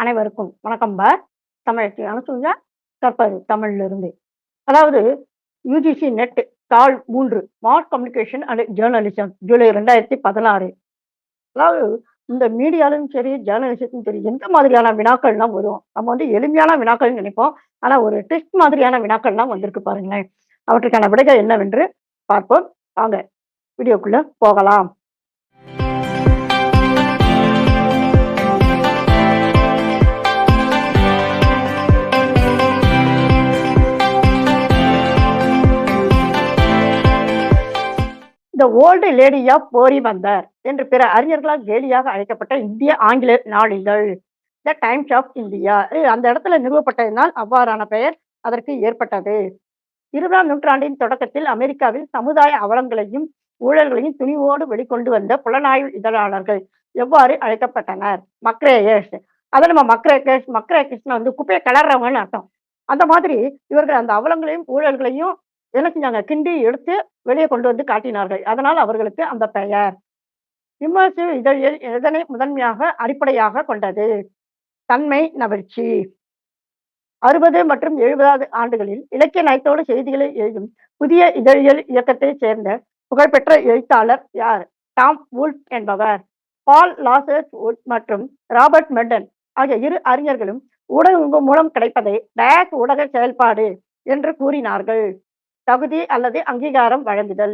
அனைவருக்கும் வணக்கம் தமிழச்சி அனுசூயா கற்பது தமிழிலிருந்து. அதாவது யுஜிசி நெட் தாள் 3 mass communication and journalism July 2016. அதாவது இந்த மீடியாலும் சரி, ஜேர்னலிசத்தும் சரி, எந்த மாதிரியான வினாக்கள்லாம் வரும்? நம்ம எளிமையான வினாக்கள் நினைப்போம். ஆனா ஒரு டெஸ்ட் மாதிரியான வினாக்கள்லாம் வந்திருக்கு பாருங்களேன். அவற்றுக்கான விடைகள் என்னவென்று பார்ப்போம். வாங்க வீடியோக்குள்ள போகலாம். த ஓல்டு லேடி ஆஃப் போரிபந்தர் என்று பிற அறிஞர்களால் கேலியாக அழைக்கப்பட்ட இந்திய ஆங்கில நாளிதழ் த டைம்ஸ் ஆஃப் இந்தியா அந்த இடத்துல நிறுவப்பட்டதினால் அவ்வாறான பெயர் அதற்கு ஏற்பட்டது. 20ஆம் நூற்றாண்டின் தொடக்கத்தில் அமெரிக்காவில் சமுதாய அவலங்களையும் ஊழல்களையும் துணிவோடு வெளிக்கொண்டு வந்த புலனாய்வு இதழாளர்கள் எவ்வாறு அழைக்கப்பட்டனர்? மக்ரேயர்ஸ். அதை நம்ம மக்ரேக்கர்ஸ் குப்பையை கிளறவங்கன்னு அர்த்தம். அந்த மாதிரி இவர்கள் அந்த அவலங்களையும் ஊழல்களையும் என்ன செஞ்சாங்க, கிண்டி எடுத்து வெளியே கொண்டு வந்து காட்டினார்கள். அதனால் அவர்களுக்கு அந்த பெயர். விமர்சிவ் இதழியல் எதனை முதன்மையாக அடிப்படையாக கொண்டது? தன்மை நவிற்சி. 60 மற்றும் 70 ஆண்டுகளில் இலக்கிய நயத்தோடு செய்திகளை எழுதும் புதிய இதழியல் இயக்கத்தைச் சேர்ந்த புகழ்பெற்ற எழுத்தாளர் யார்? டாம் வூல்ஃப் என்பவர். பால் லாசர்ஸ் வுட் மற்றும் ராபர்ட் மெர்டன் ஆகிய இரு அறிஞர்களும் ஊடகங்கள் மூலம் கிடைப்பதை டேக் ஊடக செயல்பாடு என்று கூறினார்கள். தகுதி அல்லது அங்கீகாரம் வழங்குதல்.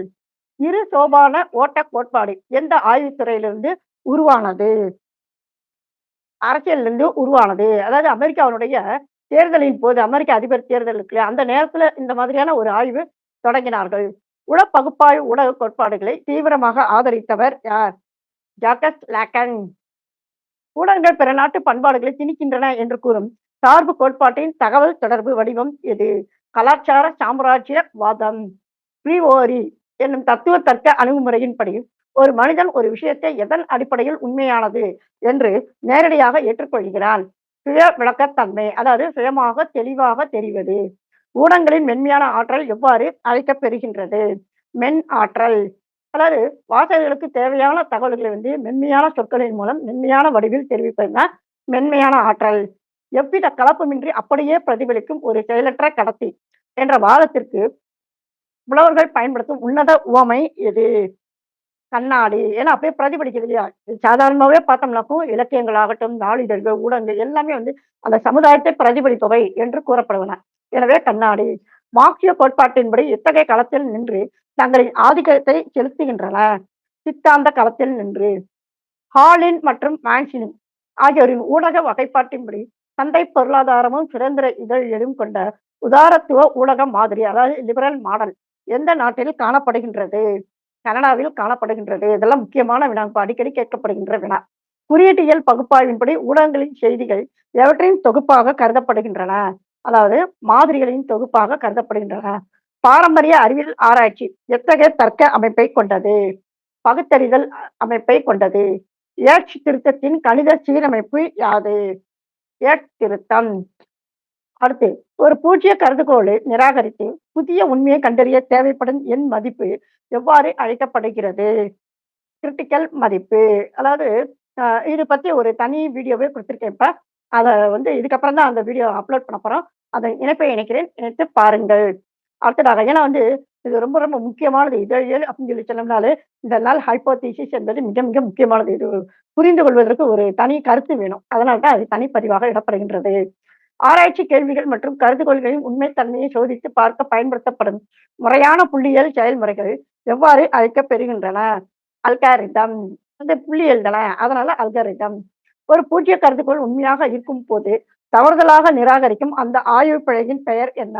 இரு சோபான ஓட்ட கோட்பாடு எந்த ஆய்வுத்துறையிலிருந்து உருவானது? அரசியலிருந்து உருவானது. அதாவது அமெரிக்காவுடைய தேர்தலின் போது, அமெரிக்க அதிபர் தேர்தல் இருக்கு, அந்த நேரத்துல இந்த மாதிரியான ஒரு ஆய்வு தொடங்கினார்கள். உள பகுப்பாய்வு ஊடக கோட்பாடுகளை தீவிரமாக ஆதரித்தவர் யார்? ஜாக்கஸ் லாக்கன். ஊடகங்கள் பிற நாட்டு பண்பாடுகளை திணிக்கின்றன என்று கூறும் சார்பு கோட்பாட்டின் தகவல் தொடர்பு வடிவம் எது? கலாச்சார சாம்ராஜ்யவாதம். ப்ரீவோரி என்னும் தத்துவ தர்க்க அணுகுமுறையின்படி ஒரு மனிதன் ஒரு விஷயத்தை எதன் அடிப்படையில் உண்மையானது என்று நேரடியாக ஏற்றுக்கொள்கிறான். சுய விளக்கத்தன்மை, அதாவது சுயமாக தெளிவாக தெரிவது. ஊடகங்களின் மென்மையான ஆற்றல் எவ்வாறு அழைக்கப்பெறுகின்றது? மென் ஆற்றல். அதாவது வாசகர்களுக்கு தேவையான தகவல்களை மென்மையான சொற்களின் மூலம் மென்மையான வடிவில் தெரிவிப்பதுதான் மென்மையான ஆற்றல். எவ்வித கலப்புமின்றி அப்படியே பிரதிபலிக்கும் ஒரு செயலற்ற கடத்தி என்ற வாதத்திற்கு புலவர்கள் பயன்படுத்தும் உன்னத உவமை எது? கண்ணாடி. ஏன்னா அப்படியே பிரதிபலிக்குது இல்லையா? சாதாரணமாவே பார்த்தோம்னாக்கும் இலக்கியங்களாகட்டும், நாளிதழ்கள், ஊடகங்கள் எல்லாமே அந்த சமுதாயத்தை பிரதிபலிப்பவை என்று கூறப்படுவன. எனவே கண்ணாடி. மார்க்சிய கோட்பாட்டின்படி இத்தகைய களத்தில் நின்று தங்களின் ஆதிக்கத்தை செலுத்துகின்றன. சித்தாந்த களத்தில் நின்று. ஹாலின் மற்றும் மான்சினின் ஆகியோரின் ஊடக வகைப்பாட்டின்படி சந்தை பொருளாதாரமும் சுதந்திர இதழியலும் கொண்ட உதாரத்துவ ஊடக மாதிரி, அதாவது லிபரல் மாடல் எந்த நாட்டில் காணப்படுகின்றது? கனடாவில் காணப்படுகின்றது. இதெல்லாம் முக்கியமான வினா, அடிக்கடி கேட்கப்படுகின்ற வினா. குறியீட்டியல் பகுப்பாய்வின்படி ஊடகங்களின் செய்திகள் எவற்றின் தொகுப்பாக கருதப்படுகின்றன? அதாவது மாதிரிகளின் தொகுப்பாக கருதப்படுகின்றன. பாரம்பரிய அறிவியல் ஆராய்ச்சி எத்தகைய தர்க்க அமைப்பை கொண்டது? பகுத்தறிதல் அமைப்பை கொண்டது. ஏட்ஸ் திருத்தத்தின் கணித சீரமைப்பு யாது? ஏட்ஸ் திருத்தம். அடுத்து, ஒரு பூஜ்ய கருதுகோளை நிராகரித்து புதிய உண்மையை கண்டறிய தேவைப்படும் எண் மதிப்பு எவ்வாறு அழைக்கப்படுகிறது? கிரிட்டிக்கல் மதிப்பு. அதாவது இது பத்தி ஒரு தனி வீடியோவே கொடுத்திருக்கேன். இப்ப அதை இதுக்கப்புறம் தான் அந்த வீடியோ அப்லோட் பண்ண போறோம். அதை இணைப்பை இணைக்கிறேன், இணைத்து பாருங்கள். அடுத்ததாக, ஏன்னா இது ரொம்ப ரொம்ப முக்கியமானது. இதழியல் அப்படின்னு சொல்லி சொன்னோம்னாலே இந்த நாள் ஹைப்போதீசிஸ் என்பது மிக மிக முக்கியமானது. இது புரிந்து கொள்வதற்கு ஒரு தனி கருத்து வேணும். அதனால தான் அது தனிப்பதிவாக இடப்படுகின்றது. ஆராய்ச்சி கேள்விகள் மற்றும் கருதுகோள்களின் உண்மைத்தன்மையை சோதித்து பார்க்க பயன்படுத்தப்படும் முறையான புள்ளியியல் செயல்முறைகள் எவ்வாறு அழைக்கப்பெறுகின்றன? அல்காரிதம். புள்ளியியல் தானே, அதனால அல்காரிதம். ஒரு பூஜ்ய கருதுகோள் உண்மையாக இருக்கும் போது தவறுதலாக நிராகரிக்கும் அந்த ஆய்வு பிழையின் பெயர் என்ன?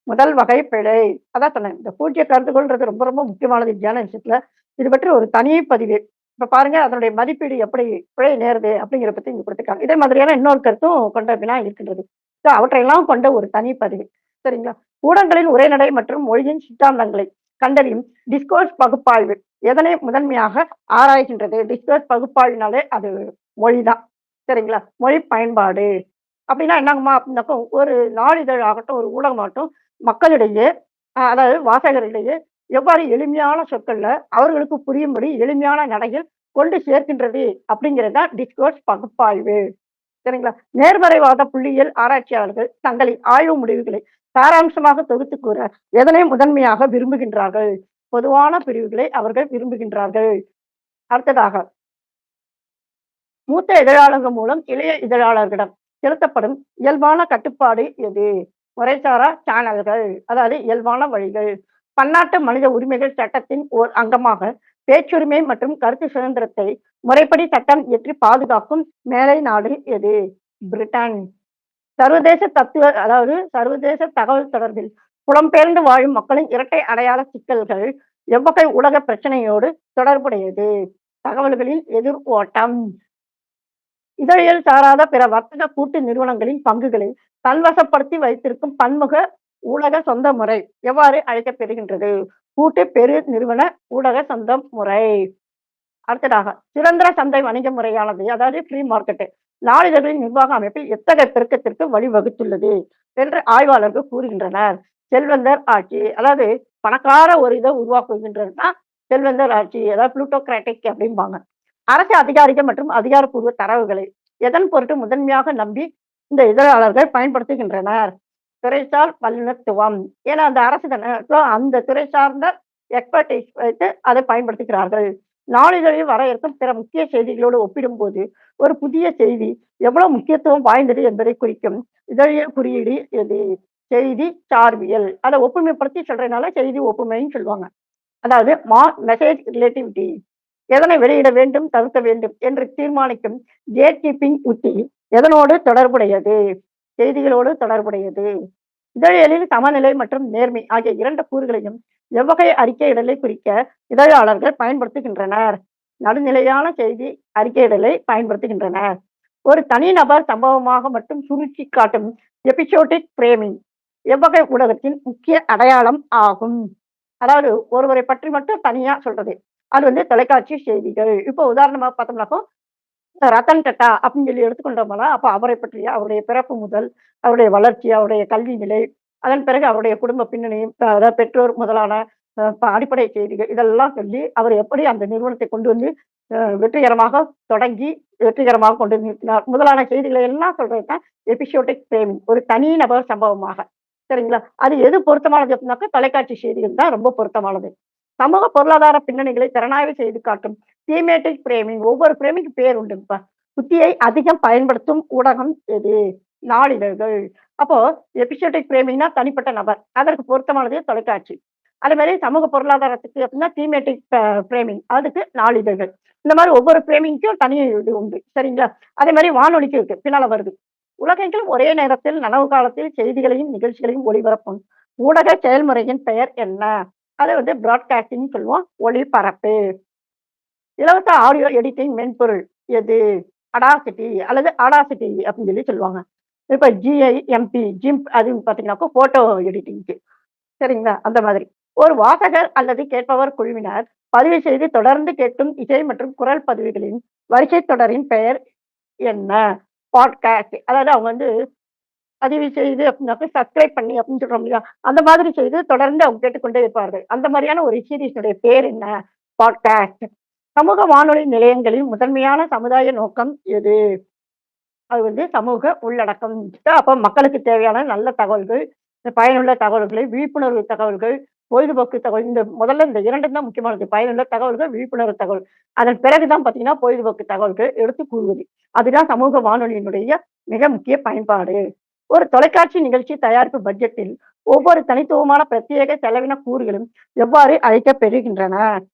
முதல் வகை பிழை. அதான் சொன்னேன், இந்த பூஜ்ய கருதுகோள்ன்றது ரொம்ப ரொம்ப முக்கியமானது ஜேர்னலிசத்துல. இது பற்றி ஒரு தனி பதிவு. இப்ப பாருங்க, அதனுடைய மதிப்பீடு எப்படி பிழை நேருது அப்படிங்கிறத பத்தி இங்க கொடுத்துருக்காங்க. இதே மாதிரியான இன்னொரு கருத்தும் கொண்ட வினா இருக்கின்றது. அவற்றையெல்லாம் கொண்ட ஒரு தனி பதிவு. சரிங்களா? ஊடகங்களின் உரைநடை மற்றும் மொழியின் சித்தாந்தங்களை கண்டறியும் டிஸ்கோர்ஸ் பகுப்பாய்வு எதனை முதன்மையாக ஆராய்கின்றது? டிஸ்கோர்ஸ் பகுப்பாய்வினாலே அது மொழிதான். சரிங்களா? மொழி பயன்பாடு அப்படின்னா என்னங்கம்மா அப்படின்னாக்கா, ஒரு நாளிதழ் ஆகட்டும், ஒரு ஊடகமாகட்டும், மக்களிடையே அதாவது வாசகர்களிடையே எவ்வாறு எளிமையான சொற்கள்ல அவர்களுக்கு புரியும்படி எளிமையான நடையில் கொண்டு சேர்க்கின்றது அப்படிங்கிறது தான் டிஸ்கோர்ஸ் பகுப்பாய்வு. சரிங்களா? நேர்மறைவாத புள்ளியியல் ஆராய்ச்சியாளர்கள் தங்களின் ஆய்வு முடிவுகளை சாராம்சமாக தொகுத்து கூற எதனை முதன்மையாக விரும்புகின்றார்கள்? பொதுவான பிரிவுகளை அவர்கள் விரும்புகின்றார்கள். அடுத்ததாக, மூத்த இதழாளர்கள் மூலம் இளைய இதழாளர்களிடம் செலுத்தப்படும் இயல்பான கட்டுப்பாடு எது? முறைசாரா சேனல்கள், அதாவது இயல்பான வழிகள். பன்னாட்டு மனித உரிமைகள் சட்டத்தின் ஓர் அங்கமாக பேச்சுரிமை மற்றும் கருத்து சுதந்திரத்தை முறைப்படி சட்டம் இயற்றி பாதுகாக்கும் மேலை நாடு எது? பிரிட்டன். சர்வதேச தத்துவ அதாவது சர்வதேச தகவல் தொடர்பில் புலம்பெயர்ந்து வாழும் மக்களின் இரட்டை அடையாள சிக்கல்கள் எவ்வகை உலக பிரச்சனையோடு தொடர்புடையது? தகவல்களின் எதிர் ஓட்டம். இதழியல் சாராத பிற வர்த்தக கூட்டு நிறுவனங்களின் பங்குகளை தன்வசப்படுத்தி வைத்திருக்கும் பன்முக ஊடக சொந்த முறை எவ்வாறு அழைக்கப்பெறுகின்றது? கூட்டு பெரு நிறுவன ஊடக சொந்த முறை. அடுத்ததாக, சுதந்திர சந்தை வணிக முறையானது, அதாவது ஃப்ரீ மார்க்கெட், நாளிதழ்களின் நிர்வாக அமைப்பில் எத்தகைய பெருக்கத்திற்கு வழிவகுத்துள்ளது என்று ஆய்வாளர்கள் கூறுகின்றனர்? செல்வந்தர் ஆட்சி, அதாவது பணக்கார ஒரு இதை உருவாக்குகின்றதுன்னா செல்வந்தர் ஆட்சி, அதாவது புளூட்டோகிராட்டிக் அப்படிம்பாங்க. அரசு அதிகாரிகள் மற்றும் அதிகாரப்பூர்வ தரவுகளை எதன் பொருட்டு முதன்மையாக நம்பி இந்த இதழாளர்கள் பயன்படுத்துகின்றனர்? துறைசார் வல்லுநத்துவம். ஏன்னா அந்த அரசு தானே, so அந்த துறை சார்ந்த எக்ஸ்பர்டைஸ் வைத்து அதை பயன்படுத்துகிறார்கள். நாளிதழில் வர இருக்கும் பிற முக்கிய செய்திகளோடு ஒப்பிடும்போது ஒரு புதிய செய்தி எவ்வளவு முக்கியத்துவம் வாய்ந்தது என்பதை குறிக்கும் இதழியல் குறியீடு எது? செய்தி சார்பியல். அதை ஒப்புமைப்படுத்தி சொல்றதுனால செய்தி ஒப்புமைன்னு சொல்லுவாங்க. அதாவது மெசேஜ் ரிலேட்டிவிட்டி. எதனை வெளியிட வேண்டும், தவிர்க்க வேண்டும் என்று தீர்மானிக்கும் கேட் கீப்பிங் உத்தி எதனோடு தொடர்புடையது? செய்திகளோடு தொடர்புடையது. இதழியலில் சமநிலை மற்றும் நேர்மை ஆகிய இரண்டு கூறுகளையும் எவ்வகை அறிக்கையிடலை குறிக்க இதழாளர்கள் பயன்படுத்துகின்றனர்? நடுநிலையான செய்தி அறிக்கையிடலை பயன்படுத்துகின்றனர். ஒரு தனிநபர் சம்பவமாக மட்டும் சுருக்கி காட்டும் எபிசோடிக் பிரேமிங் எவ்வகை ஊடகத்தின் முக்கிய அடையாளம் ஆகும்? அதாவது ஒருவரை பற்றி மட்டும் தனியா சொல்றது. அது வந்து தொலைக்காட்சி செய்திகள். இப்போ உதாரணமா பார்த்தோம்னாக்கோ, ரத்தன் டாட்டா அப்படின்னு சொல்லி எடுத்துக்கொண்டோம்னா, அப்ப அவரை பற்றிய அவருடைய பிறப்பு முதல், அவருடைய வளர்ச்சி, அவருடைய கல்வி நிலை, அதன் பிறகு அவருடைய குடும்ப பின்னணி, அதாவது பெற்றோர் முதலான அடிப்படை செய்திகள் இதெல்லாம் சொல்லி, அவர் எப்படி அந்த நிறுவனத்தை கொண்டு வந்து வெற்றிகரமாக தொடங்கி, வெற்றிகரமாக கொண்டு வந்து நிறுத்தினார். முதலான செய்திகளை எல்லாம் சொல்றது தான் எபிசோடிக் ஃப்ரேமிங். ஒரு தனி நபர் சம்பவமாக. சரிங்களா? அது எது பொருத்தமானது அப்படின்னாக்கா, தொலைக்காட்சி செய்திகள் தான் ரொம்ப பொருத்தமானது. சமூக பொருளாதார பின்னணிகளை திறனாய்வு செய்து காட்டும் தீமேட்டிக் ஃப்ரேமிங். ஒவ்வொரு ஃப்ரேமிங்க்கு பேர் உண்டுப்பா. உத்தியை அதிகம் பயன்படுத்தும் ஊடகம் எது? நாளிதழ்கள். அப்போ எபிசோடிக் ஃப்ரேமிங்னா தனிப்பட்ட நபர். அதற்கு பொருத்தமானது தொலைக்காட்சி. அதே மாதிரி சமூக பொருளாதாரத்துக்கு அப்படின்னா தீமேட்டிக் ஃப்ரேமிங். அதுக்கு நாளிதழ்கள். இந்த மாதிரி ஒவ்வொரு ஃப்ரேமிங்க்கும் தனி இது உண்டு. சரிங்களா? அதே மாதிரி வானொலிக்கு இருக்கு. பின்னால வருது. உலகெங்கிலும் ஒரே நேரத்தில் நனவு காலத்தில் செய்திகளையும் நிகழ்ச்சிகளையும் ஒளிபரப்பும் ஊடக செயல்முறையின் பெயர் என்ன? அதை வந்து பிராட்காஸ்டிங் சொல்லுவோம். ஒளிபரப்பு. இலவச ஆடியோ எடிட்டிங் மென்பொருள் எது? அடாசிட்டி அல்லது ஆடாசிட்டி அப்படின்னு சொல்லி சொல்லுவாங்க. இப்ப ஜிம்ப் அதுன்னு பாத்தீங்கன்னாக்கா போட்டோ எடிட்டிங்க்கு. சரிங்களா? அந்த மாதிரி. ஒரு வாசகர் அல்லது கேட்பவர் குழுவினர் பதிவு செய்து தொடர்ந்து கேட்கும் இசை மற்றும் குரல் பதிவுகளின் வரிசை தொடரின் பெயர் என்ன? பாட்காஸ்ட். அதாவது அவங்க வந்து பதிவு செய்து அப்படின்னாக்க சப்ஸ்கிரைப் பண்ணி அப்படின்னு சொல்றோம் இல்லையா? அந்த மாதிரி செய்து தொடர்ந்து அவங்க கேட்டுக்கொண்டே இருப்பார்கள். அந்த மாதிரியான ஒரு சீரிஸுடைய பேர் என்ன? பாட்காஸ்ட். சமூக வானொலி நிலையங்களின் முதன்மையான சமுதாய நோக்கம் எது? அது வந்து சமூக உள்ளடக்கம். அப்ப மக்களுக்கு தேவையான நல்ல தகவல்கள், பயனுள்ள தகவல்களை, விழிப்புணர்வு தகவல்கள், பொழுதுபோக்கு தகவல். இந்த முதல்ல இந்த 2ம் தான் முக்கியமானது. பயனுள்ள தகவல்கள், விழிப்புணர்வு தகவல். அதன் பிறகு தான் பார்த்தீங்கன்னா, பொழுதுபோக்கு தகவல்கள் எடுத்து கூறுவது. அதுதான் சமூக வானொலியினுடைய மிக முக்கிய பயன்பாடு. ஒரு தொலைக்காட்சி நிகழ்ச்சி தயாரிப்பு பட்ஜெட்டில் ஒவ்வொரு தனித்துவமான பிரத்யேக செலவின கூறுகளும் எவ்வாறு அழைக்கப்பெறுகின்றன?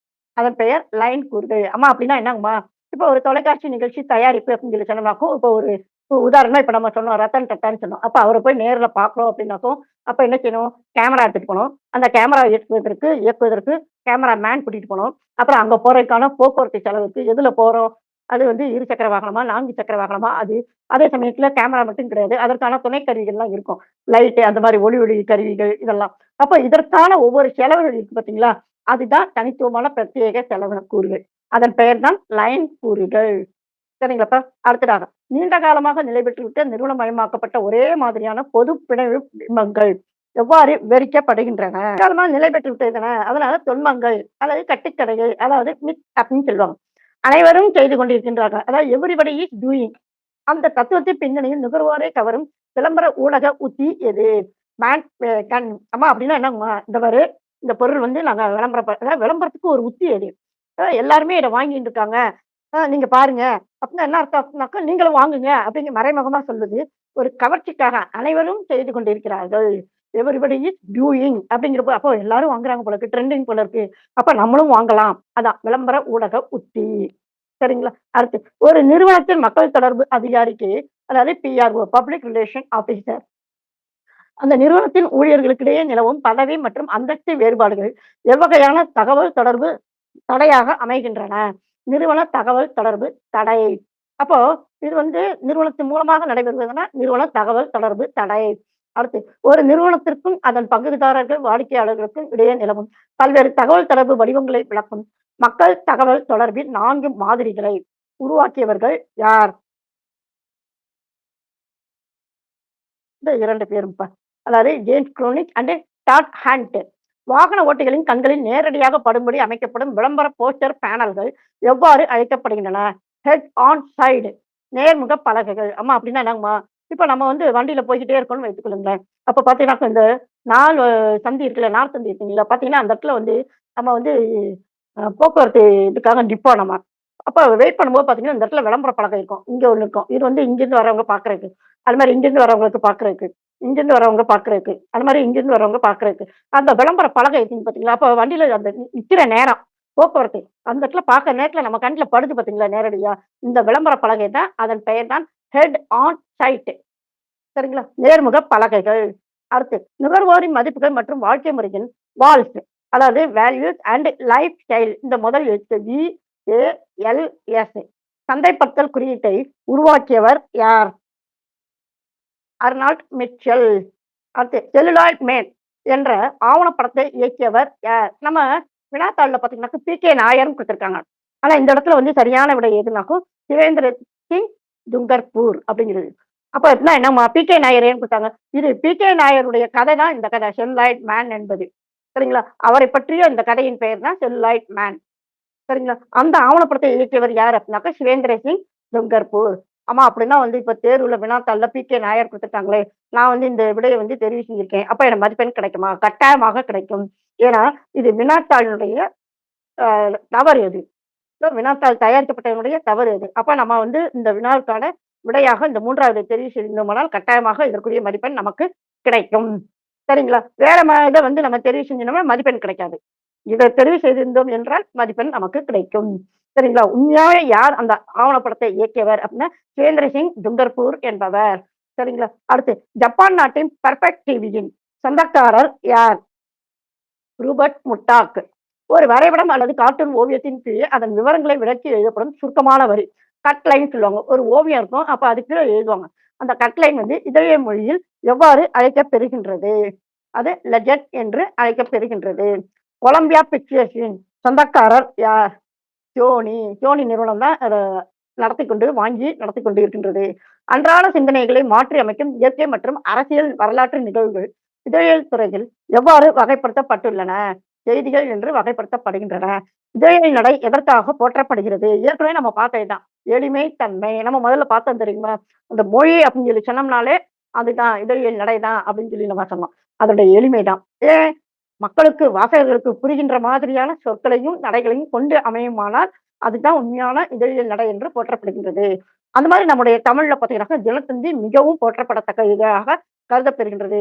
அதன் பெயர் லைன் கூறுகள். அம்மா அப்படின்னா என்னங்கம்மா? இப்போ ஒரு தொலைக்காட்சி நிகழ்ச்சி தயாரிப்பு அப்படின்னு சொல்லி சொன்னோம்னாக்கும், இப்போ ஒரு உதாரணமா இப்ப நம்ம சொன்னோம் ரத்தன் டட்டான்னு சொன்னோம். அப்ப அவர போய் நேர்ல பார்க்குறோம் அப்படின்னாக்கும், அப்ப என்ன செய்யணும்? கேமரா எடுத்துட்டு போணும். அந்த கேமரா இயக்குவதற்கு கேமரா மேன் கூட்டிட்டு போணும். அப்புறம் அங்க போறதுக்கான போக்குவரத்து செலவுக்கு எதுல போறோம்? அது வந்து 2 சக்கர வாகனமா? 4 சக்கர வாகனமா? அது. அதே சமயத்துல கேமரா மட்டும் கிடையாது. அதற்கான துணை கருவிகள்லாம் இருக்கும். லைட்டு அந்த மாரி ஒளி கருவிகள் இதெல்லாம். அப்ப இதற்கான ஒவ்வொரு செலவுகள் இருக்கு பார்த்தீங்களா? அதுதான் தனித்துவமான பிரத்யேக செலவின கூறுகள். அதன் பெயர் தான் லைன் கூறுகள். சரிங்களாப்பா? அடுத்ததாக, நீண்ட காலமாக நிலை பெற்றுவிட்ட நிறுவனமயமாக்கப்பட்ட ஒரே மாதிரியான பொது பிணைவு பிம்பங்கள் எவ்வாறு விவரிக்கப்படுகின்றன? காலமா நிலை பெற்று விட்டன. அதனால தொன்மங்கள் அல்லது கட்டுக்கதைகள், அதாவது மித் அப்படின்னு சொல்லுவாங்க. அனைவரும் செய்து கொண்டிருக்கின்றார்கள். அதாவது எவ்ரிபடி இஸ் டூயிங். அந்த தத்துவத்தின் பின்னணியில் நுகர்வோரை கவரும் விளம்பர ஊடக உத்தி எது? மேன் கண் அம்மா அப்படின்னா என்னங்கம்மா? இந்த பாரு, இந்த பொருள் வந்து நாங்க அதாவது விளம்பரத்துக்கு ஒரு உத்தி எது? எல்லாருமே இத வாங்கிட்டு இருக்காங்க. நீங்க பாருங்க. அப்படின்னா என்ன அர்த்தம் அப்படின்னாக்கா, நீங்களும் வாங்குங்க அப்படின்னு மறைமுகமா சொல்லுது. ஒரு கவர்ச்சிக்காக அனைவரும் செய்து கொண்டிருக்கிறார்கள். எவரிபடி இஸ் டூயிங் அப்படிங்கிறப்போ, அப்போ எல்லாரும் வாங்குறாங்க போல இருக்கு. ட்ரெண்டிங் போல இருக்கு. அப்ப நம்மளும் வாங்கலாம். அதான் விளம்பர ஊடக உத்தி. சரிங்களா? அடுத்து ஒரு நிறுவனத்தின் மக்கள் தொடர்பு அதிகாரிக்கு, அதாவது பிஆர்ஓ பப்ளிக் ரிலேஷன் ஆபிசர், அந்த நிறுவனத்தின் ஊழியர்களுக்கிடையே நிலவும் பதவி மற்றும் அந்தஸ்து வேறுபாடுகள் எவ்வகையான தகவல் தொடர்பு தடையாக அமைகின்றன? நிறுவன தகவல் தொடர்பு தடை. அப்போ இது வந்து நிறுவனத்தின் மூலமாக நடைபெறுவதுன்னா, நிறுவன தகவல் தொடர்பு தடை. அடுத்து ஒரு நிறுவனத்திற்கும் அதன் பங்குதாரர்கள், வாடிக்கையாளர்களுக்கும் இடையே நிலவும் பல்வேறு தகவல் தொடர்பு வடிவங்களை விளக்கும் மக்கள் தகவல் தொடர்பின் 4 மாதிரிகளை உருவாக்கியவர்கள் யார்? இந்த 2 பேரும்ப்பா. அதாவது James Cronic and Todd Hunt. வாகன ஓட்டிகளின் கண்களில் நேரடியாக படும்படி அமைக்கப்படும் விளம்பர போஸ்டர் பேனல்கள் எவ்வாறு அழைக்கப்படுகின்றன? ஹெட் ஆன் சைடு, நேர்முக பலகைகள். அம்மா அப்படின்னா என்னங்கம்மா? இப்ப நம்ம வந்து வண்டியில போய்க்கிட்டே இருக்கோம்னு வைத்துக்கொள்ளுங்களேன். அப்ப பார்த்தீங்கன்னாக்கா இந்த 4 சந்தி இருக்குல்ல, நார்த் சந்தி இருக்குங்களா? பார்த்தீங்கன்னா, அந்த இடத்துல வந்து நம்ம வந்து போக்குவரத்து இதுக்காக நிப்போம் நம்ம. அப்ப வெயிட் பண்ணும்போது பார்த்தீங்கன்னா, இந்த இடத்துல விளம்பர பலகை இருக்கும். இங்க ஒண்ணு இருக்கும். இது வந்து இங்கிருந்து வரவங்க பார்க்கறதுக்கு. அது மாரி இங்கிருந்து வரவங்களுக்கு பார்க்கறதுக்கு. இங்கிருந்து வரவங்க பார்க்கறதுக்கு. அது மாரி இங்கிருந்து வரவங்க பார்க்கறதுக்கு. அந்த விளம்பர பலகை இருக்குங்க பார்த்தீங்களா? அப்ப வண்டியில அந்த நிக்கிற நேரம், போக்குவரத்து. அந்த இடத்துல பார்க்குற நேரத்துல நம்ம கண்ல படுது பார்த்தீங்களா நேரடியா? இந்த விளம்பர பலகை தான், அதன் பெயர் தான் ஹெட் ஆன் சைட். சரிங்களா? நேர்முக பலகைகள். அடுத்து நுகர்வோரின் மதிப்புகள் மற்றும் வாழ்க்கை முறையின் வால்ஸ், அதாவது வேல்யூஸ் அண்ட் லைஃப் ஸ்டைல். இந்த முதல் எழுத்து VALS. சந்தைப்படுத்தல் குறியீட்டை உருவாக்கியவர் யார்? Arnold Mitchell. அடுத்து செல்லுலாய்ட் மேன் என்ற ஆவணப்படத்தை இயக்கியவர் யார்? நம்ம வினாத்தாள்ல பார்த்தீங்கன்னாக்கா பி.கே. நாயர்ன்னு குடுத்திருக்காங்க. ஆனா இந்த இடத்துல வந்து சரியான விடை எதுனாக்கும், சிவேந்திர சிங் துங்கர்பூர் அப்படிங்கிறது. அப்ப எப்படின்னா என்னம்மா பி.கே. நாயர் ஏன் குடுத்தாங்க? இது பி.கே. நாயருடைய கதை தான் இந்த கதை. செல்லுலாய்ட் மேன் என்பது. சரிங்களா? அவரை பற்றிய இந்த கதையின் பெயர் தான் செல்லுலாய்ட் மேன். சரிங்களா? அந்த ஆவணப்படத்தை இயக்கியவர் யார் அப்படின்னாக்கா சிவேந்திர சிங் துங்கர்பூர். ஆமா அப்படின்னா வந்து இப்ப தேர்வுல வினாத்தாள்ல பி.கே. நாயர் குடுத்துட்டாங்களே, நான் வந்து இந்த விடைய வந்து தெரிவு செஞ்சிருக்கேன். அப்ப எனக்கு மதிப்பெண் கிடைக்குமா? கட்டாயமாக கிடைக்கும். ஏன்னா, இது வினாத்தாளினுடைய அ தவறு அது. வினாத்தாள் தயாரிக்கப்பட்டவனுடைய தவறு அது. அப்ப நம்ம வந்து இந்த வினாவுக்கான விடையாக இந்த 3வது தெரிவு செய்திருந்தோமானால், கட்டாயமாக இதற்குரிய மதிப்பெண் நமக்கு கிடைக்கும். சரிங்களா? வேற இத வந்து நம்ம தெரிவு செஞ்சோம்னா மதிப்பெண் கிடைக்காது. இத தெரிவு செய்திருந்தோம் என்றால் மதிப்பெண் நமக்கு கிடைக்கும். சரிங்களா? உண்மையாவே யார் அந்த ஆவணப்படத்தை இயக்கியவர் அப்படின்னா, சுரேந்திர சிங் துங்கர்பூர் என்பவர். சரிங்களா? அடுத்து ஜப்பான் நாட்டின் பெர்ஃபெக்ட் டிவியின் சொந்தக்காரர் யார்? ரூபர்ட் முட்டாக். ஒரு வரைபடம் அல்லது கார்ட்டூன் ஓவியத்தின் கீழே அதன் விவரங்களை விளக்கி எழுதப்படும் சுருக்கமான வரி. கட் லைன் சொல்லுவாங்க. ஒரு ஓவியம் இருக்கும். அப்ப அதுக்கு கீழ எழுதுவாங்க. அந்த கட் லைன் வந்து இதழிய மொழியில் எவ்வாறு அழைக்கப்பெறுகின்றது? அது லெஜெண்ட் என்று அழைக்கப்பெறுகின்றது. கொலம்பியா பிக்சர்ஸின் சொந்தக்காரர் யார்? சோனி. சோனி நிறுவனம் தான் அத நடத்திக் கொண்டு இருக்கின்றது. அன்றாட சிந்தனைகளை மாற்றி அமைக்கும் இயற்கை மற்றும் அரசியல் வரலாற்று நிகழ்வுகள் இதழியல் துறையில் எவ்வாறு வகைப்படுத்தப்பட்டுள்ளன? செய்திகள் என்று வகைப்படுத்தப்படுகின்றன. இதழியல் நடை எதற்காக போற்றப்படுகிறது? ஏற்கனவே நம்ம பார்த்தது தான். எளிமை, தன்மை. நம்ம முதல்ல பார்த்தோம் தெரியுமா? அந்த மொழி அப்படின்னு சொல்லி சொன்னோம்னாலே, அதுதான் இதழியல் நடை தான் அப்படின்னு சொல்லி நம்ம சொன்னோம். அதோட எளிமை தான். ஏன்? மக்களுக்கு வாசகர்களுக்கு புரிகின்ற மாதிரியான சொற்களையும், நடைகளையும் கொண்டு அமையுமானால், அதுதான் உண்மையான இதழியல் நடை என்று போற்றப்படுகின்றது. அந்த மாரி நம்முடைய தமிழ்ல பார்த்தீங்கன்னாக்கா, தினத்தந்தி மிகவும் போற்றப்படத்தக்க இதாக கருதப்பெறுகின்றது.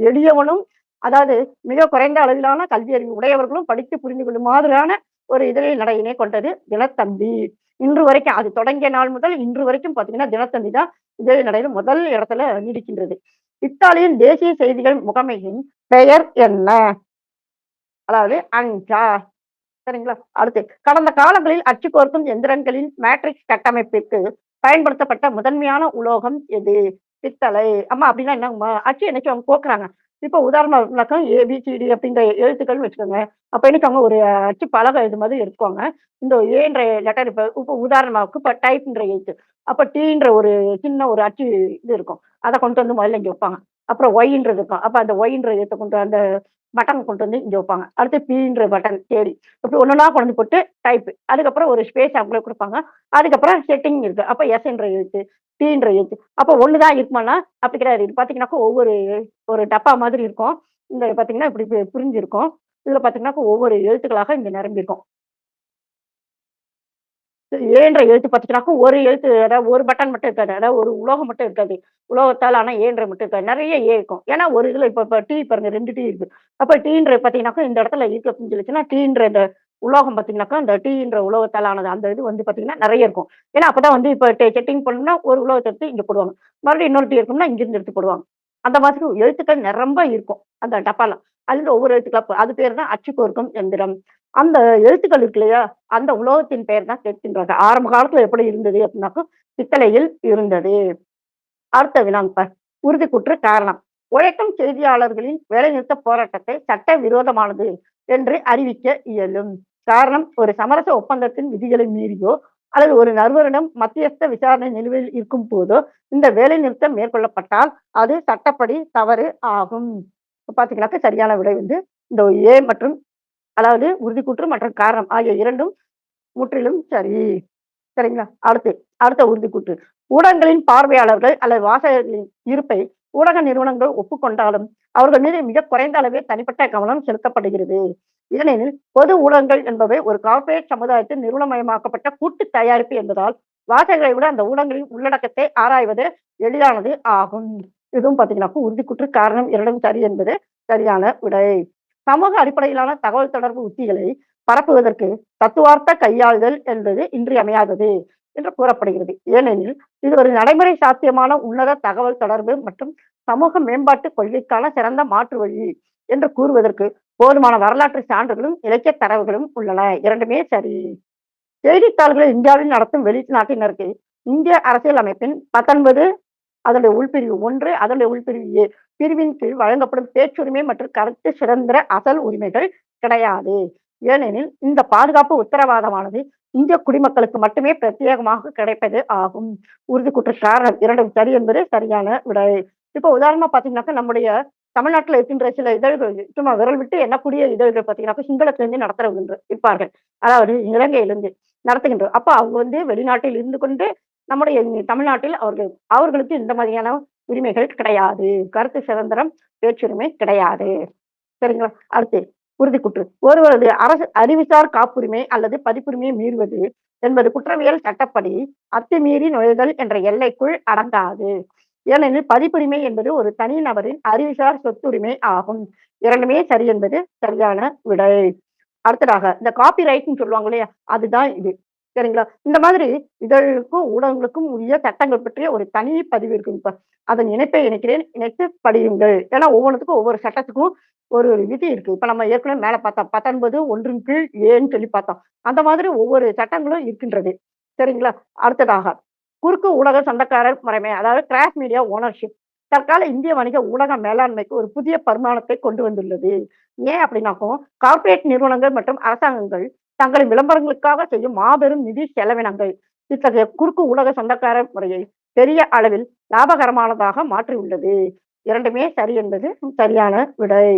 எளியவனும், அதாவது மிக குறைந்த அளவிலான கல்வியறிவு உடையவர்களும் படித்து புரிந்து கொள்ளும் மாதிரியான ஒரு இதழியல் நடையினை கொண்டது தினத்தந்தி. இன்று வரைக்கும் அது தொடங்கிய நாள் முதல் இன்று வரைக்கும் பார்த்தீங்கன்னா, தினத்தந்தி தான் இதழியல் நடையில முதல் இடத்துல நீடிக்கின்றது. இத்தாலியின் தேசிய செய்திகள் முகமையின் பெயர் என்ன? அதாவது அன்சா. சரிங்களா? அடுத்து கடந்த காலங்களில் அச்சுக்கோர்க்கும் எந்திரங்களின் மேட்ரிக்ஸ் கட்டமைப்பிற்கு பயன்படுத்தப்பட்ட முதன்மையான உலோகம் எது? பித்தளை. அம்மா அப்படின்னா என்னங்கம்மா? அச்சு என்னைக்கும் அவங்க கோக்குறாங்க. இப்போ உதாரணமாக்கா ஏபிசிடி அப்படின்ற எழுத்துக்கள்னு வச்சுக்கோங்க. அப்ப என்னைக்கு அவங்க ஒரு அச்சு பலகை இது மாதிரி எடுத்துக்குவாங்க. இந்த ஏன்ற லெட்டர் இப்ப இப்ப உதாரணமாவுக்கு இப்ப டைப்ன்ற எழுத்து. அப்ப டீன்ற ஒரு சின்ன ஒரு அச்சு இது இருக்கும். அத கொண்டு வந்து முதல்ல இங்க வைப்பாங்க. அப்புறம் ஒய்ன்றது இருக்கும். அப்ப அந்த ஒய்ன்ற எழுத்த கொண்டு அந்த பட்டன் கொண்டு வந்து இங்க வைப்பாங்க. அடுத்து பீன்ற பட்டன் தேடி இப்படி ஒண்ணொன்னா கொண்டு வந்து போட்டு டைப். அதுக்கப்புறம் ஒரு ஸ்பேஸ் அவங்களே குடுப்பாங்க. அதுக்கப்புறம் செட்டிங் இருக்கு. அப்ப எஸ் என்ற எழுத்து. டீன்ற எழுத்து. அப்போ ஒண்ணு தான் இருக்குமான்னா, அப்படி கிடையாது. இது பார்த்தீங்கன்னாக்கா ஒரு டப்பா மாதிரி இருக்கும். இந்த பார்த்தீங்கன்னா, இப்படி பிரிஞ்சிருக்கும். இதுல பார்த்தீங்கன்னாக்கா, ஒவ்வொரு எழுத்துக்களாக இங்க நிரம்பியிருக்கும். ஏன்ற எழுத்து பார்த்தீங்கன்னாக்கா, ஒரு எழுத்து அதாவது ஒரு பட்டன் மட்டும் இருக்காது. அதாவது ஒரு உலோகம் மட்டும் இருக்காது. உலோகத்தால் ஆன ஏன்ற மட்டும் இருக்காது. நெறைய ஏ இருக்கும். ஏன்னா ஒரு இதுல இப்ப டீ பாருங்க 2 டீ இருக்கு. அப்ப டீன்ற பார்த்தீங்கன்னாக்கா, இந்த இடத்துல இருக்கு அப்படின்னு சொல்லிச்சுன்னா, டீன்ற இந்த உலோகம் பார்த்தீங்கன்னாக்கா, அந்த டீன்ற உலோகத்தால் ஆனது. அந்த இது வந்து பார்த்தீங்கன்னா, நெறைய இருக்கும். ஏன்னா அப்பதான் வந்து இப்ப செட்டிங் பண்ணணும்னா, ஒரு உலோகத்த எடுத்து இங்க போடுவாங்க. மறுபடியும் இன்னொரு டீ இருக்கும்னா, இங்கிருந்து எடுத்து போடுவாங்க. அந்த மாதிரி எழுத்துக்கள் நிரம்ப இருக்கும். அந்த டப்பால. அதுல ஒவ்வொரு எழுத்துக்களா அது பேரு தான் அச்சுக்கோர்க்கும் எந்திரம். அந்த எழுத்துக்கள் இருக்கு இல்லையா? அந்த உலோகத்தின் பெயர் தான் கேட்கின்றாங்க. ஆரம்ப காலத்துல எப்படி இருந்தது அப்படின்னாக்கா, பித்தளையில் இருந்தது. அடுத்த வினாங்க பார். உறுதிக்கூற்று காரணம். உழைக்கும் செய்தியாளர்களின் வேலைநிறுத்த போராட்டத்தை சட்டவிரோதமானது என்று அறிவிக்க இயலும். காரணம், ஒரு சமரச ஒப்பந்தத்தின் விதிகளை மீறியோ அல்லது ஒரு நடுவரிடம் மத்தியஸ்த விசாரணை நிலுவையில் இருக்கும் போதோ இந்த வேலைநிறுத்தம் மேற்கொள்ளப்பட்டால் அது சட்டப்படி தவறு ஆகும். இப்ப பாத்தீங்கன்னாக்க சரியான விடை வந்து இந்த ஏ மற்றும் அதாவது உறுதிக்கூற்று மற்றும் காரணம் ஆகிய 2ம் முற்றிலும் சரி. சரிங்களா? அடுத்த உறுதிக்கூற்று. ஊடகங்களின் பார்வையாளர்கள் அல்லது வாசகர்களின் இருப்பை ஊடக நிறுவனங்கள் ஒப்புக்கொண்டாலும், அவர்கள் மீது மிகக் குறைந்த அளவே தனிப்பட்ட கவனம் செலுத்தப்படுகிறது. ஏனெனில், பொது ஊடகங்கள் என்பவை ஒரு கார்ப்பரேட் சமுதாயத்தில் நிறுவனமயமாக்கப்பட்ட கூட்டு தயாரிப்பு என்பதால், வாசகர்களை விட அந்த ஊடகங்களின் உள்ளடக்கத்தை ஆராய்வது எளிதானது ஆகும். இதுவும் பார்த்தீங்கன்னாக்க உறுதிக்கூற்று காரணம் 2ம் சரி என்பது சரியான விடை. சமூக அடிப்படையிலான தகவல் தொடர்பு உத்திகளை பரப்புவதற்கு தத்துவார்த்த கையாளுதல் என்பது இன்றியமையாதது என்று கூறப்படுகிறது. ஏனெனில், இது ஒரு நடைமுறை சாத்தியமான உன்னத தகவல் தொடர்பு மற்றும் சமூக மேம்பாட்டு கொள்கைக்கான சிறந்த மாற்று வழி என்று கூறுவதற்கு போதுமான வரலாற்று சான்றுகளும், இலக்கிய தரவுகளும் உள்ளன. 2மே சரி. செய்தித்தாள்களை இந்தியாவில் நடத்தும் வெளிநாட்டினருக்கு இந்திய அரசியல் அமைப்பின் 19 அதனுடைய உள்பிரிவு 1 அதனுடைய உள்பிரிவு ஏ பிரிவின் கீழ் வழங்கப்படும் பேச்சுரிமை மற்றும் கருத்து சுதந்திர அசல் உரிமைகள் கிடையாது. ஏனெனில் இந்த பாதுகாப்பு உத்தரவாதமானது இந்திய குடிமக்களுக்கு மட்டுமே பிரத்யேகமாக கிடைப்பது ஆகும். உறுதிக்கூற்று காரணம் 2ம் சரி என்பது சரியான விடை. இப்போ உதாரணமா பாத்தீங்கன்னாக்கா நம்முடைய தமிழ்நாட்டுல இருக்கின்ற சில இதழ்கள் சும்மா விரல் விட்டு எண்ணக்கூடிய இதழ்கள் பாத்தீங்கன்னாக்கா சிங்களத்திலிருந்து நடத்துறவங்க இருப்பார்கள். அதாவது இலங்கையிலிருந்து நடத்துகின்ற அப்ப அவங்க வந்து வெளிநாட்டில் இருந்து கொண்டு நம்முடைய தமிழ்நாட்டில் அவர்களுக்கு இந்த மாதிரியான உரிமைகள் கிடையாது. கருத்து சுதந்திரம், பேச்சுரிமை கிடையாது. சரிங்களா? அடுத்து உறுதிக்கூற்று. ஒருவரது அரசு அறிவுசார் காப்புரிமை அல்லது பதிப்புரிமையை மீறுவது என்பது குற்றவியல் சட்டப்படி அத்துமீறி நுழைதல் என்ற எல்லைக்குள் அடங்காது. ஏனெனில் பதிப்புரிமை என்பது ஒரு தனி நபரின் அறிவுசார் சொத்துரிமை ஆகும். 2மே சரி என்பது சரியான விடை. அடுத்ததாக இந்த காப்பி ரைட்ன்னு சொல்லுவாங்க இல்லையா? அதுதான் இது. சரிங்களா? இந்த மாதிரி இதழுக்கும், ஊடகங்களுக்கும் உரிய சட்டங்கள் பற்றிய ஒரு தனி பதிவு இருக்குங்க இப்ப. அதன் இணைப்பை இணைக்கிறேன். இணைத்து படியுங்கள். ஏன்னா ஒவ்வொன்னுத்துக்கும் ஒவ்வொரு சட்டத்துக்கும் ஒரு விதி இருக்கு. இப்ப நம்ம ஏற்கனவே மேல பார்த்தோம். 19 1 கீழ் ஏன்னு சொல்லி பார்த்தோம். அந்த மாதிரி ஒவ்வொரு சட்டங்களும் இருக்கின்றது. சரிங்களா? அடுத்ததாக குறுக்கு ஊடக சொந்தக்காரர் முறைமை அதாவது கிராஸ் மீடியா ஓனர்ஷிப் தற்கால இந்திய வணிக ஊடக மேலாண்மைக்கு ஒரு புதிய பரிமாணத்தை கொண்டு வந்துள்ளது. ஏன் அப்படின்னாக்கும் கார்ப்பரேட் நிறுவனங்கள் மற்றும் அரசாங்கங்கள் தங்களின் விளம்பரங்களுக்காக செய்யும் மாபெரும் நிதி செலவினங்கள் இத்தகைய குறுக்கு ஊடக சொந்தக்காரர் முறையை பெரிய அளவில் லாபகரமானதாக மாற்றியுள்ளது. 2மே சரி என்பது சரியான விடை.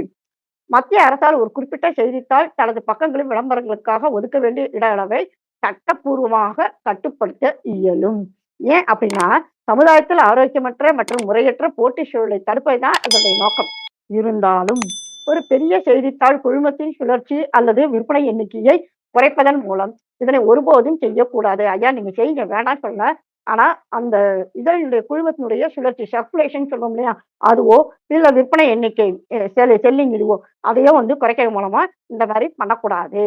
மத்திய அரசால் ஒரு குறிப்பிட்ட செய்தித்தாள் தனது பக்கங்களின் விளம்பரங்களுக்காக ஒதுக்க வேண்டிய இட அளவை சட்டப்பூர்வமாக கட்டுப்படுத்த இயலும். ஏன் அப்படின்னா சமுதாயத்தில் ஆரோக்கியமற்ற மற்றும் முறையற்ற போட்டி சூழலை தடுப்பதுதான் இதனுடைய நோக்கம். இருந்தாலும் ஒரு பெரிய செய்தித்தாள் குழுமத்தின் சுழற்சி அல்லது விற்பனை எண்ணிக்கையை குறைப்பதன் மூலம் இதனை ஒருபோதும் செய்யக்கூடாது. ஐயா நீங்க செய்யுங்க வேணாம் சொல்ல. ஆனா அந்த இதனுடைய குழுமத்தினுடைய சுழற்சி சர்க்குலேஷன் சொல்லுவோம் இல்லையா? அதுவோ இல்ல விற்பனை எண்ணிக்கை செல்லிங் இதுவோ அதையோ வந்து குறைக்கிறது மூலமா இந்த மாதிரி பண்ணக்கூடாது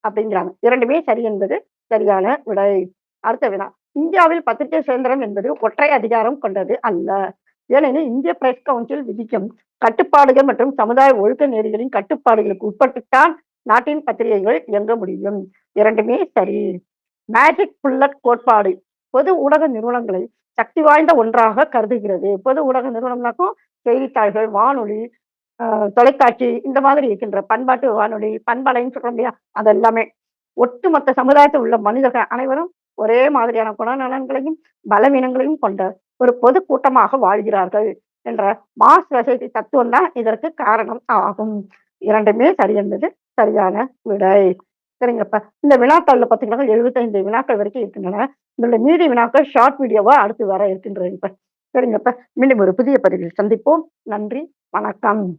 அப்படிங்கிறாங்க. 2மே சரி என்பது சரியான விடை. அடுத்த வினா. இந்தியாவில் பத்திரிகை சுதந்திரம் என்பது ஒற்றை அதிகாரம் கொண்டது அல்ல. ஏனெனில் இந்திய பிரஸ் கவுன்சில் விதிக்கும் கட்டுப்பாடுகள் மற்றும் சமுதாய ஒழுக்க நெறிகளின் கட்டுப்பாடுகளுக்கு உட்பட்டுத்தான் நாட்டின் பத்திரிகைகள் இயங்க முடியும். 2மே சரி. மேஜிக் புல்லட் கோட்பாடு பொது ஊடக நிறுவனங்களை சக்தி வாய்ந்த ஒன்றாக கருதுகிறது. பொது ஊடக நிறுவனம்னாக்கும் செய்தித்தாள்கள், வானொலி, தொலைக்காட்சி இந்த மாதிரி இருக்கின்ற பண்பாட்டு வானொலி, பண்பலைன்னு சொல்றோம் இல்லையா? அது எல்லாமே ஒட்டுமொத்த சமுதாயத்தில் உள்ள மனிதர்கள் அனைவரும் ஒரே மாதிரியான குணநலன்களையும், பலவீனங்களையும் கொண்ட ஒரு பொது கூட்டமாக வாழ்கிறார்கள் என்ற மாஸ் சொசைட்டி தத்துவம் தான் இதற்கு காரணம் ஆகும். 2மே சரி என்பது சரியான விடை. சரிங்கப்பா. இந்த வினாத்தாள்ல பார்த்தீங்கன்னா 75 வினாக்கள் வரைக்கும் இருக்கின்றன. இதோட மீதி வினாக்கள் ஷார்ட் வீடியோவா அடுத்து வர இருக்கின்றதுப்பா. சரிங்கப்பா. மீண்டும் ஒரு புதிய பதிவில் சந்திப்போம். நன்றி. வணக்கம்.